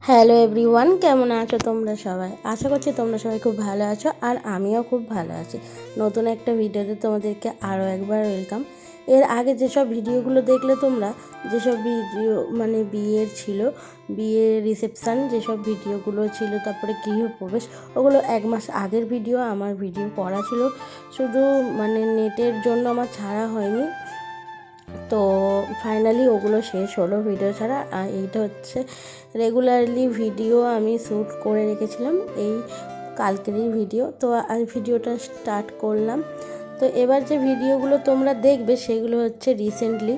Hello everyone, কেমন আছো তোমরা সবাই? আশা করছি তোমরা সবাই খুব ভালো আছো আর আমিও খুব ভালো আছি। নতুন একটা ভিডিওতে তোমাদেরকে আরও একবার ওয়েলকাম। এর আগে যেসব ভিডিওগুলো দেখলে তোমরা, যেসব ভিডিও মানে বিয়ের ছিল, বিয়ের রিসেপশান যেসব ভিডিওগুলো ছিল, তারপরে গৃহপ্রবেশ, ওগুলো 1 মাস আগের ভিডিও। আমার ভিডিও করা ছিল, শুধু মানে নেটের জন্য আমার ছাড়া হয়নি। তো ফাইনালি ওগুলো শেষ হলো ভিডিও ছাড়া। আর এইটা হচ্ছে রেগুলারলি ভিডিও আমি শ্যুট করে রেখেছিলাম, এই কালকেরই ভিডিও। তো আজ ভিডিওটা স্টার্ট করলাম। তো এবার যে ভিডিওগুলো তোমরা দেখবে সেগুলো হচ্ছে রিসেন্টলি।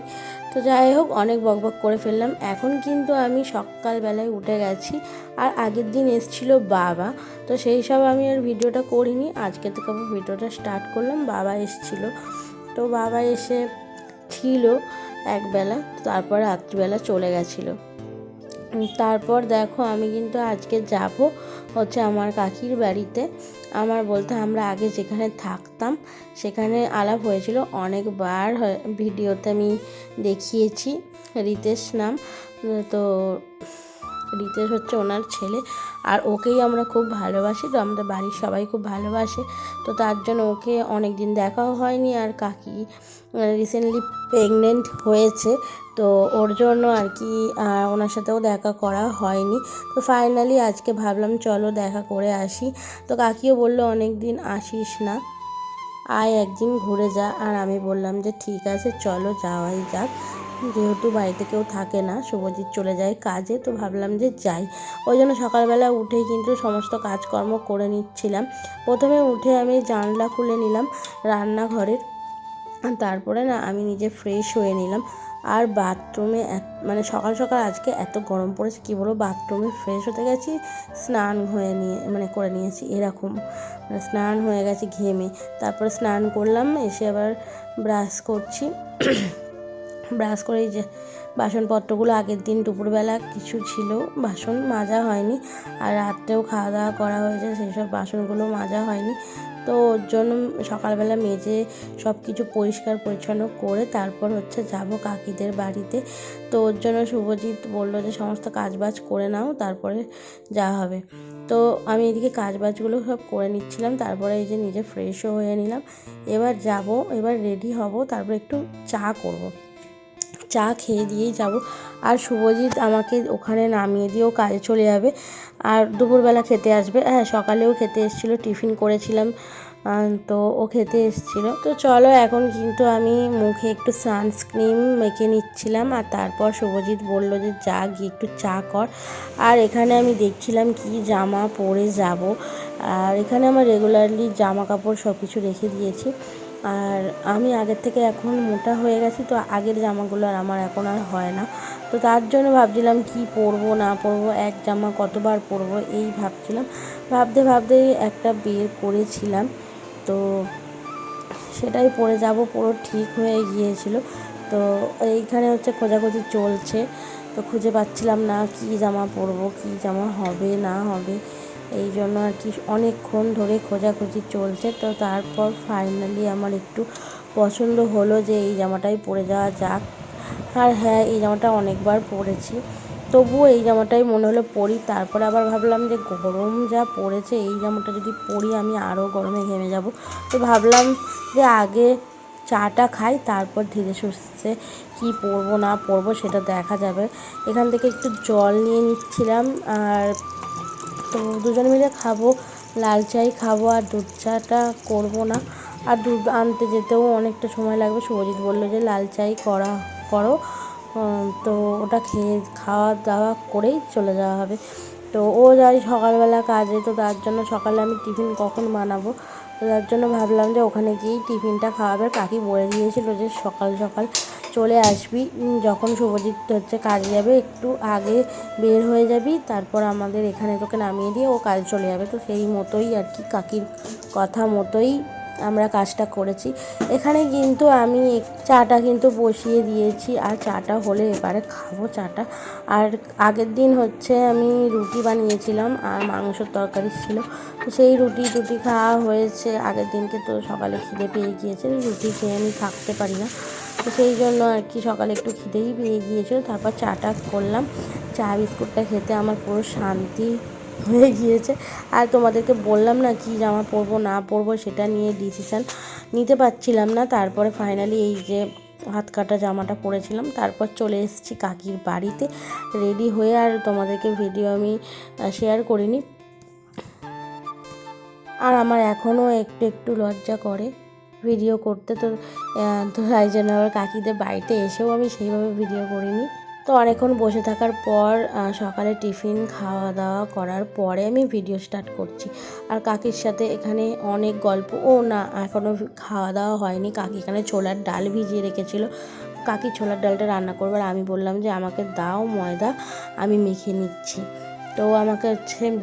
তো যাই হোক, অনেক বকবক করে ফেললাম। এখন কিন্তু আমি সকালবেলায় উঠে গেছি, আর আগের দিন এসেছিল বাবা, তো সেই সব আমি আর ভিডিওটা করিনি। আজকে থেকে ভিডিওটা স্টার্ট করলাম। বাবা এসেছিলো, তো বাবা এসে ছিল একবেলা, তারপর রাত্রিবেলা চলে গেছিলো। তারপর দেখো, আমি কিন্তু আজকে যাব হচ্ছে আমার কাকির বাড়িতে। আমার বলতে আমরা আগে যেখানে থাকতাম সেখানে আলাপ হয়েছিল অনেকবার, ভিডিওতে আমি দেখিয়েছি। রিতেশ নাম, তো রিতেশ হচ্ছে ওনার ছেলে, আর ওকেই আমরা খুব ভালোবাসি। তো আমাদের বাড়ির সবাই খুব ভালোবাসে, তো তার জন্য ওকে অনেক দিন দেখাও হয়নি। আর কাকি রিসেন্টলি প্রেগনেন্ট হয়েছে, তো ওর জন্য আর কি ওনার সাথেও দেখা করা হয়নি। তো ফাইনালি আজকে ভাবলাম চলো দেখা করে আসি। তো কাকিও বললো অনেক দিন আসিস না, আয় একদিন ঘুরে যা। আর আমি বললাম যে ঠিক আছে, চলো যাওয়াই যাক। যেহেতু বাড়িতে কেউ থাকে না, শুভজিৎ চলে যায় কাজে, তো ভাবলাম যে যাই। ওই জন্য সকালবেলা উঠেই কিন্তু সমস্ত কাজকর্ম করে নিচ্ছিলাম। প্রথমে উঠে আমি জানলা খুলে নিলাম রান্নাঘরের, তারপরে না আমি নিজে ফ্রেশ হয়ে নিলাম। আর বাথরুমে মানে সকাল সকাল আজকে এত গরম পড়েছে কী বলবো, বাথরুমে ফ্রেশ হতে গেছি, স্নান হয়ে করে নিয়েছি এরকম, মানে স্নান হয়ে গেছে ঘেমে। তারপরে স্নান করলাম, এসে আবার ব্রাশ করছি। ব্রাশ করে এই যে বাসনপত্রগুলো আগের দিন দুপুরবেলা কিছু ছিল, বাসন মাজা হয়নি। আর রাত্রেও খাওয়া দাওয়া করা হয়েছে, সেই সব বাসনগুলো মাজা হয়নি। তো ওর জন্য সকালবেলা মেজে সব কিছু পরিষ্কার পরিচ্ছন্ন করে তারপর হচ্ছে যাব কাকিদের বাড়িতে। তো ওর জন্য শুভজিৎ বললো যে সমস্ত কাজবাজ করে নাও, তারপরে যাওয়া হবে। তো আমি এদিকে কাজবাজগুলো সব করে নিচ্ছিলাম, তারপরে এই যে নিজে ফ্রেশও হয়ে নিলাম। এবার যাব, এবার রেডি হব, তারপর একটু চা করব, চা খেয়ে দিয়েই যাব। আর শুভজিৎ আমাকে ওখানে নামিয়ে দিয়েও কাজে চলে যাবে, আর দুপুরবেলা খেতে আসবে। হ্যাঁ, সকালেও খেতে এসেছিলো, টিফিন করেছিলাম, তো ও খেতে এসেছিলো। তো চলো, এখন কিন্তু আমি মুখে একটু সানস্ক্রিন মেখে নিচ্ছিলাম। আর তারপর শুভজিৎ বললো যে যা গিয়ে একটু চা কর। আর এখানে আমি দেখছিলাম কি জামা পরে যাব। আর এখানে আমার রেগুলারলি জামা কাপড় সব কিছু রেখে দিয়েছি। আর আমি আগের থেকে এখন মোটা হয়ে গেছি, তো আগের জামাগুলো আর আমার এখন আর হয় না। তো তার জন্য ভাবছিলাম কি পরবো না পরবো, এক জামা কতবার পরবো এই ভাবছিলাম। ভাবতে ভাবতে একটা বের করেছিলাম, তো সেটাই পরে যাব, পুরো ঠিক হয়ে গিয়েছিল। তো এইখানে হচ্ছে খোঁজাখুঁজি চলছে, তো খুঁজে পাচ্ছিলাম না কি জামা পরবো, কি জামা হবে না হবে, এই জন্য আর কি অনেকক্ষণ ধরে খোঁজাখুঁজি চলছে। তো তারপর ফাইনালি আমার একটু পছন্দ হলো যে এই জামাটাই পরে যাওয়া যাক। আর হ্যাঁ, এই জামাটা অনেকবার পরেছি, তবুও এই জামাটাই মনে হলো পরি। তারপরে আবার ভাবলাম যে গরম যা পড়েছে, এই জামাটা যদি পরি আমি আরও গরমে ঘেমে যাব। তো ভাবলাম যে আগে চাটা খাই, তারপর ধীরে সুস্থে কী পরবো না পরবো সেটা দেখা যাবে। এখান থেকে একটু জল নিয়ে নিচ্ছিলাম, আর তো দুজন মিলে খাবো, লাল চাই খাবো, আর দুধ চাটা করবো না। আর দুধ আনতে যেতেও অনেকটা সময় লাগবে। শুভজিৎ বললো যে লাল চাই করো, তো ওটা খাওয়া দাওয়া করেই চলে যাওয়া হবে। তো ও যাই সকালবেলা কাজে, তো তার জন্য সকালে আমি টিফিন কখন বানাবো, তো তার জন্য ভাবলাম যে ওখানে গিয়েই টিফিনটা খাওয়াবে। কাকি বলে দিয়েছিল যে সকাল সকাল চলে আসবি, যখন শুভজিৎ হচ্ছে কাজে যাবে একটু আগে বের হয়ে যাবি, তারপর আমাদের এখানে তোকে নামিয়ে দিয়ে ও কাজে চলে যাবে। তো সেই মতোই আর কি, কাকির কথা মতোই আমরা কাজটা করেছি। এখানে কিন্তু আমি চাটা কিন্তু বসিয়ে দিয়েছি, আর চাটা হলে এবারে খাবো চাটা। আর আগের দিন হচ্ছে আমি রুটি বানিয়েছিলাম, আর মাংসের তরকারি ছিল, তো সেই রুটি খাওয়া হয়েছে আগের দিনকে। তো সকালে খিদে পেয়ে গিয়েছে, রুটি খেয়ে আমি থাকতে পারি না, তো সেই জন্য আর কি সকালে একটু খিদেই পেয়ে গিয়েছিলো। তারপর চাটা করলাম, চা বিস্কুটটা খেতে আমার পুরো শান্তি হয়ে গিয়েছে। আর তোমাদেরকে বললাম না কি জামা পরবো না পরবো সেটা নিয়ে ডিসিশান নিতে পারছিলাম না। তারপরে ফাইনালি এই যে হাত কাটা জামাটা পরেছিলাম। তারপর চলে এসেছি কাকির বাড়িতে রেডি হয়ে, আর তোমাদেরকে ভিডিও আমি শেয়ার করিনি। আর আমার এখনও একটু একটু লজ্জা করে ভিডিও করতে, তো তাই জন্য আবার কাকিদের বাড়িতে এসেও আমি সেইভাবে ভিডিও করিনি। তো অনেকক্ষণ বসে থাকার পর সকালে টিফিন খাওয়া দাওয়া করার পরে আমি ভিডিও স্টার্ট করছি। আর কাকির সাথে এখানে অনেক গল্প। না, এখনও খাওয়া দাওয়া হয়নি। কাকি এখানে ছোলার ডাল ভিজিয়ে রেখেছিল। কাকি ছোলার ডালটা রান্না করবে, আর আমি বললাম যে আমাকে দাও ময়দা, আমি মেখে নিচ্ছি। তো আমাকে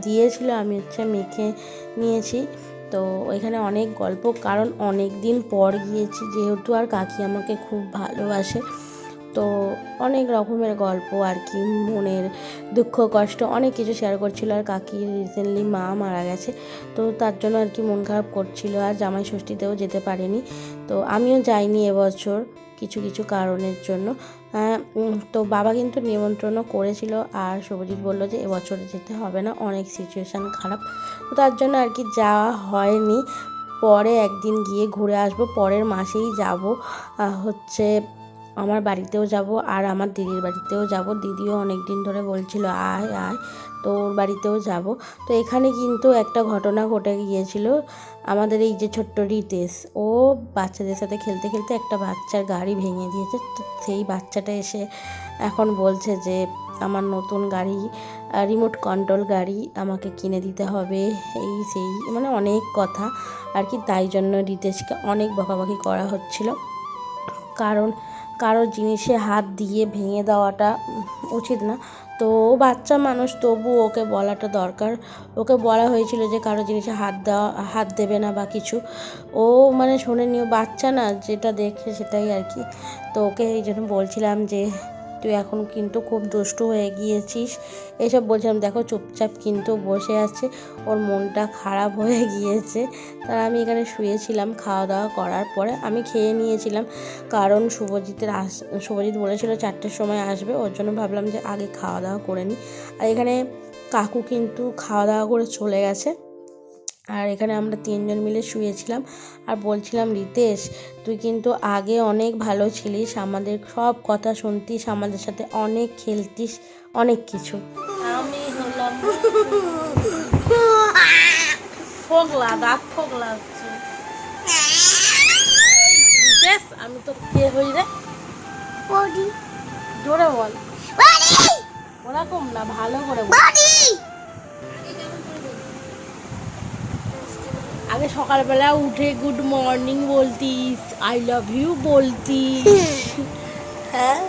দিয়েছিল, আমি মেখে নিয়েছি। তো এখানে অনেক গল্প, কারণ অনেক দিন পর গিয়েছি যেহেতু, আর কাকি আমাকে খুব ভালোবাসে। তো অনেক রকমের গল্প আর কি, মনের দুঃখ কষ্ট অনেক কিছু শেয়ার করছিল। আর কাকি রিসেন্টলি মা মারা গেছে, তো তার জন্য আর কি মন খারাপ করছিল, আর জামাই ষষ্ঠীতেও যেতে পারেনি। তো আমিও যাইনি এবছর কিছু কিছু কারণের জন্য। তো বাবা কিন্তু নিমন্ত্রণও করেছিল, আর শুভজিৎ বলল যে এবছরে যেতে হবে না, অনেক সিচুয়েশান খারাপ। তো তার জন্য আর কি যাওয়া হয়নি। পরে একদিন গিয়ে ঘুরে আসবো, পরের মাসেই যাব। আমার বাড়িতেও যাব, আর আমার দিদির বাড়িতেও যাব। দিদিও অনেক দিন ধরে বলছিল আয় আয়, তো ওর বাড়িতেও যাব। তো এখানে কিন্তু একটা ঘটনা ঘটে গিয়েছিল। আমাদের এই যে ছোট্ট রিতেশ, ও বাচ্চাদের সাথে খেলতে খেলতে একটা বাচ্চার গাড়ি ভেঙে দিয়েছে। তো সেই বাচ্চাটা এসে এখন বলছে যে আমার নতুন গাড়ি, রিমোট কন্ট্রোল গাড়ি আমাকে কিনে দিতে হবে, এই সেই মানে অনেক কথা আর কি। তাই জন্য রিতেশকে অনেক বকাবকি করা হচ্ছিল, কারণ কারো জিনিসে হাত দিয়ে ভেঙে দেওয়াটা উচিত না। তো বাচ্চা মানুষ, তবু ওকে বলাটা দরকার। ওকে বলা হয়েছিল যে কারো জিনিসে হাত দেবে না বা কিছু। ও মানে শোনেনি, ও বাচ্চা না, যেটা দেখে সেটাই আর কি। তো ওকে এই জন্য বলছিলাম যে তুই এখন কিন্তু খুব দুষ্টু হয়ে গিয়েছিস, এইসব বলছিলাম। দেখো চুপচাপ কিন্তু বসে আছে, ওর মনটা খারাপ হয়ে গিয়েছে। তার আমি এখানে শুয়েছিলাম খাওয়া দাওয়া করার পরে, আমি খেয়ে নিয়েছিলাম, কারণ শুভজিৎ বলেছিল 4টের সময় আসবে, ওর জন্য ভাবলাম যে আগে খাওয়া দাওয়া করে নিই। আর এখানে কাকু কিন্তু খাওয়া দাওয়া করে চলে গেছে। আর এখানে আমরা 3জন মিলে শুয়েছিলাম, আর বলছিলাম রিতেশ তুই কিন্তু আগে অনেক ভালো ছিলিস, আমাদের সব কথা শুনতিস, আমাদের সাথে অনেক খেলতিস, অনেক কিছু। আমি হলাম ফোগলা, দাঁত ফোগলা হচ্ছে। রিতেশ আমি তো কে হই রে? জোরে বল, ওরকম না, ভালো করে বল। আগে সকালবেলা উঠে গুড মর্নিং বলতিস, আই লাভ ইউ বলতিস। হ্যাঁ,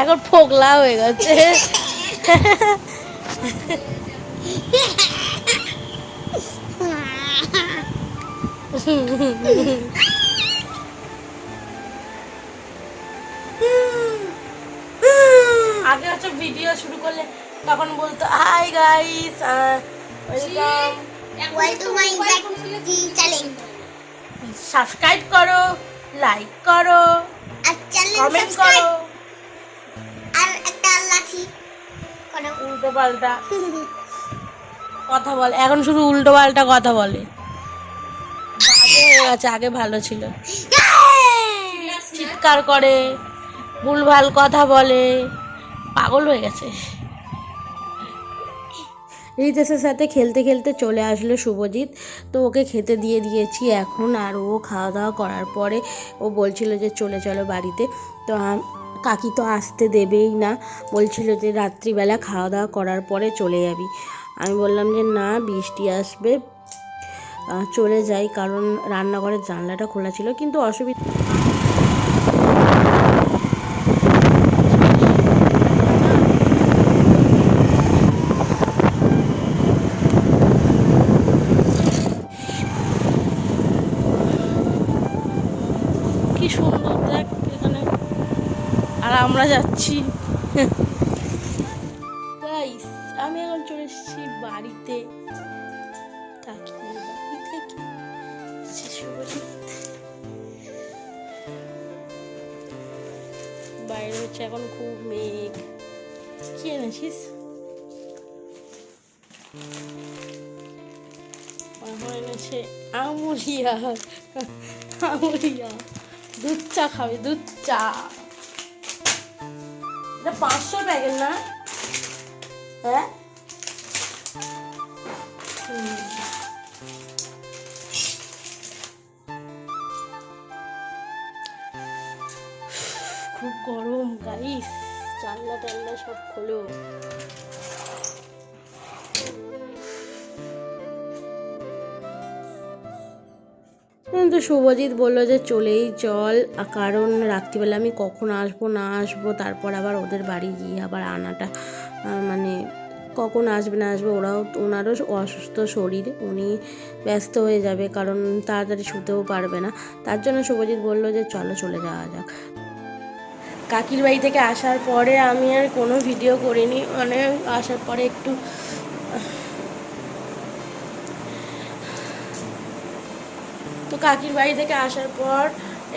এখন ফোগলা হয়ে গেছে। আগে হচ্ছে ভিডিও শুরু করলে তখন বলতো হাই গাইস, সাবস্ক্রাইব করো, লাইক করো, কমেন্ট করো, আর একটা লাঠি করো, উল্টো পাল্টা কথা বলে। এখন শুধু উল্টো পাল্টা কথা বলে, বাজে হয়ে গেছে। আগে ভালো ছিল, চিৎকার করে, ভুলভাল কথা বলে, পাগল হয়ে গেছে। রিতেশের সাথে খেলতে খেলতে চলে আসলো শুভজিৎ, তো ওকে খেতে দিয়ে দিয়েছি এখন। আর ও খাওয়া দাওয়া করার পরে ও বলছিল যে চলে চলো বাড়িতে। তো কাকি তো আসতে দেবেই না, বলছিল যে রাত্রিবেলা খাওয়া দাওয়া করার পরে চলে যাবি। আমি বললাম যে না, বৃষ্টি আসবে, চলে যাই, কারণ রান্নাঘরের জানলাটা খোলা ছিল, কিন্তু অসুবিধা। কি সুন্দর দেখ এখানে, আর আমরা যাচ্ছি। গাইস আমি এখন চলে এসেছি বাড়িতে, কাকির বাড়ি থেকে। করছে, এখন খুব মেঘ। কি এনেছিস? এখন এনেছে আমুলিয়া। আমুলিয়া দুধ চা খাবে, দুধ চা। এটা 500 প্যাকেট না? হ্যাঁ, খুব গরম গাইস, জানলা টাল্লা সব খোলো। তো শুভজিৎ বললো যে চলেই চল, কারণ রাত্রিবেলা আমি কখন আসবো না আসবো, তারপর আবার ওদের বাড়ি গিয়ে আবার আনাটা মানে কখন আসবে না আসবে, ওনারও অসুস্থ শরীর, উনি ব্যস্ত হয়ে যাবে, কারণ তাড়াতাড়ি শুতেও পারবে না। তার জন্য শুভজিৎ বললো যে চলো চলে যাওয়া যাক। কাকির বাড়ি থেকে আসার পরে আমি আর কোনো ভিডিও করিনি, মানে আসার পরে একটু তো কাকির বাড়ি থেকে আসার পর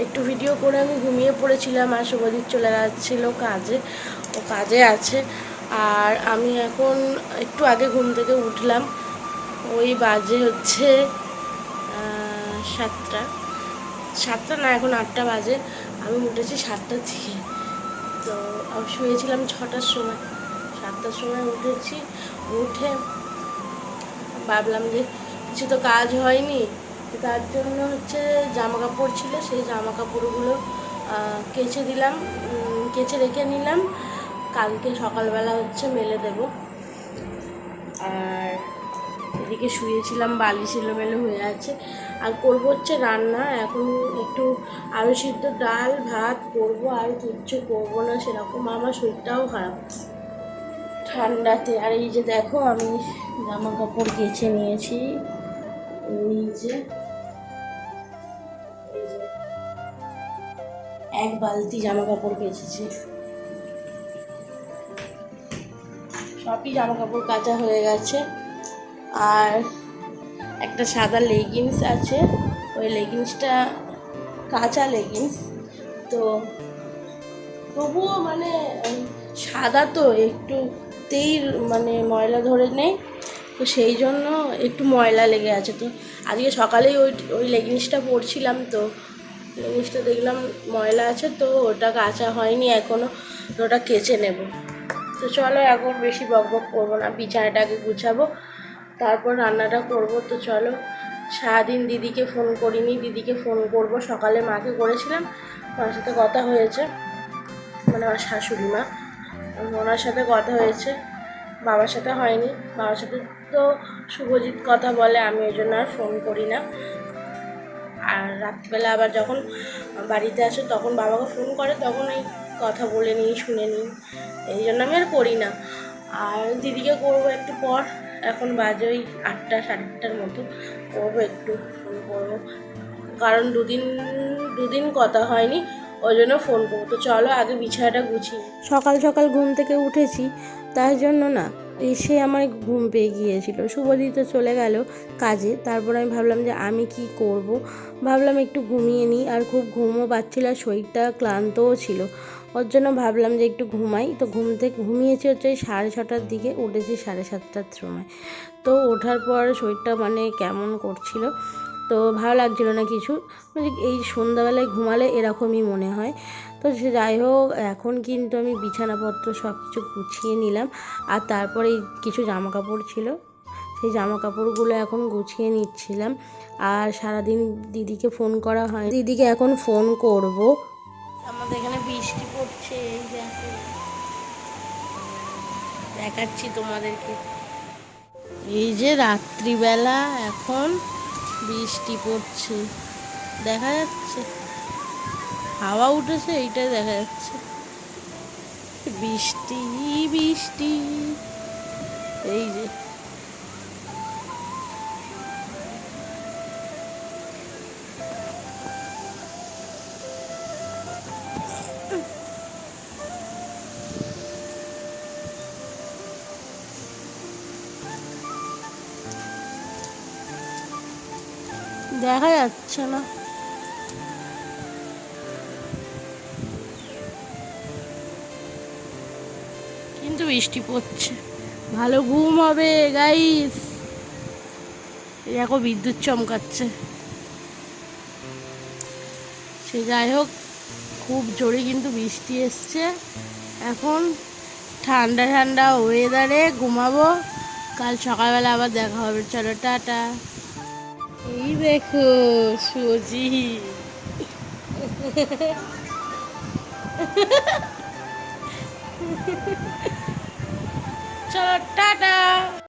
একটু ভিডিও করে আমি ঘুমিয়ে পড়েছিলাম, আর শুভজিৎ চলে যাচ্ছিলো কাজে, ও কাজে আছে। আর আমি এখন একটু আগে ঘুম থেকে উঠলাম, ওই বাজে হচ্ছে 7টা না, এখন 8টা বাজে। আমি উঠেছি 7টার থেকে, তো আমি শুয়েছিলাম 6টার সময়, 7টার সময় উঠেছি। উঠে ভাবলাম যে কিছু তো কাজ হয়নি, তার জন্য হচ্ছে জামা কাপড় ছিল, সেই জামা কাপড়গুলো কেচে দিলাম, কেচে রেখে নিলাম, কালকে সকালবেলা হচ্ছে মেলে দেব। আর এদিকে শুয়েছিলাম, বালিশ এলোমেলো হয়ে আছে। আর করবো হচ্ছে রান্না, এখন একটু আলু সিদ্ধ ডাল ভাত করবো, আর কিচ্ছু করবো না সেরকম, আমার শরীরটাও খারাপ ঠান্ডাতে। আর এই যে দেখো আমি জামা কাপড় কেচে নিয়েছি, এই যে এক বালতি জামা কাপড় কেচেছি, সবই জামা কাপড় কাচা হয়ে গেছে। আর একটা সাদা লেগিংস আছে, ওই লেগিংসটা কাঁচা লেগিংস, তো তবুও মানে সাদা তো একটুতেই মানে ময়লা ধরে নেই, তো সেই জন্য একটু ময়লা লেগে আছে। তো আজকে সকালেই ওই লেগিংসটা পরছিলাম, তো লেগিংসটা দেখলাম ময়লা আছে, তো ওটা কাচা হয়নি এখনও, তো ওটা কেচে নেব। তো চলো এখন বেশি বকবক করবো না, বিছানাটাকে গুছাবো, তারপর রান্নাটা করব। তো চলো, সারাদিন দিদিকে ফোন করিনি, দিদিকে ফোন করব। সকালে মাকে করেছিলাম, মার সাথে কথা হয়েছে, মানে আমার শাশুড়ি মা, ওনার সাথে কথা হয়েছে, বাবার সাথে হয়নি। বাবার সাথে তো শুভজিৎ কথা বলে, আমি ওই জন্য আর ফোন করি না। আর রাত্রিবেলা আবার যখন বাড়িতে আসে তখন বাবাকে ফোন করে, তখন এই কথা বলে নিই, শুনে নিই, এই জন্য আমি আর করি না। আর দিদিকে করবো একটু পর, এখন বাজে ওই 8টা 8:30টার মতো, করবো একটু, ফোন করবো, কারণ দুদিন কথা হয়নি, ওই জন্য ফোন করবো। তো চলো আগে বিছানাটা গুছিয়ে। সকাল সকাল ঘুম থেকে উঠেছি, তার জন্য না এসে আমার ঘুম পেয়ে গিয়েছিল, শুভজিৎ তো চলে গেল কাজে। তারপর আমি ভাবলাম যে আমি কি করব, ভাবলাম একটু ঘুমিয়ে নিই, আর খুব ঘুমও পাচ্ছিল, আর শরীরটা ক্লান্তও ছিল, ওর জন্য ভাবলাম যে একটু ঘুমাই। তো ঘুমিয়েছি হচ্ছে 6:30টার দিকে, উঠেছি 7:30টার সময়। তো ওঠার পর শরীরটা মানে কেমন করছিল, তো ভালো লাগছিল না কিছু, মানে এই সন্ধ্যাবেলায় ঘুমালে এরকমই মনে হয়। তো সে যাই হোক, এখন কিন্তু আমি বিছানাপত্র সব কিছু গুছিয়ে নিলাম, আর তারপরে কিছু জামা কাপড় ছিল, সেই জামা কাপড়গুলো এখন গুছিয়ে নিচ্ছিলাম। আর সারাদিন দিদিকে ফোন করা হয়, দিদিকে এখন ফোন করব। আমাদের এখানে বৃষ্টি পড়ছে, এই দেখো, দেখাচ্ছি তোমাদেরকে, এই যে রাত্রিবেলা এখন বৃষ্টি পড়ছে, দেখা যাচ্ছে, হাওয়া উঠেছে, এইটাই দেখা যাচ্ছে, বৃষ্টি বৃষ্টি, এই যে দেখা যাচ্ছে না, কিন্তু বৃষ্টি পড়ছে, ভালো ঘুম হবে গাইস। দেখো বিদ্যুৎ চমকাচ্ছে। সে যাই হোক, খুব জোরে কিন্তু বৃষ্টি এসছে। এখন ঠান্ডা ঠান্ডা ওয়েদারে ঘুমাবো, কাল সকালবেলা আবার দেখা হবে। চলো টাটা। এই দেখো সুজি। চলো টাটা।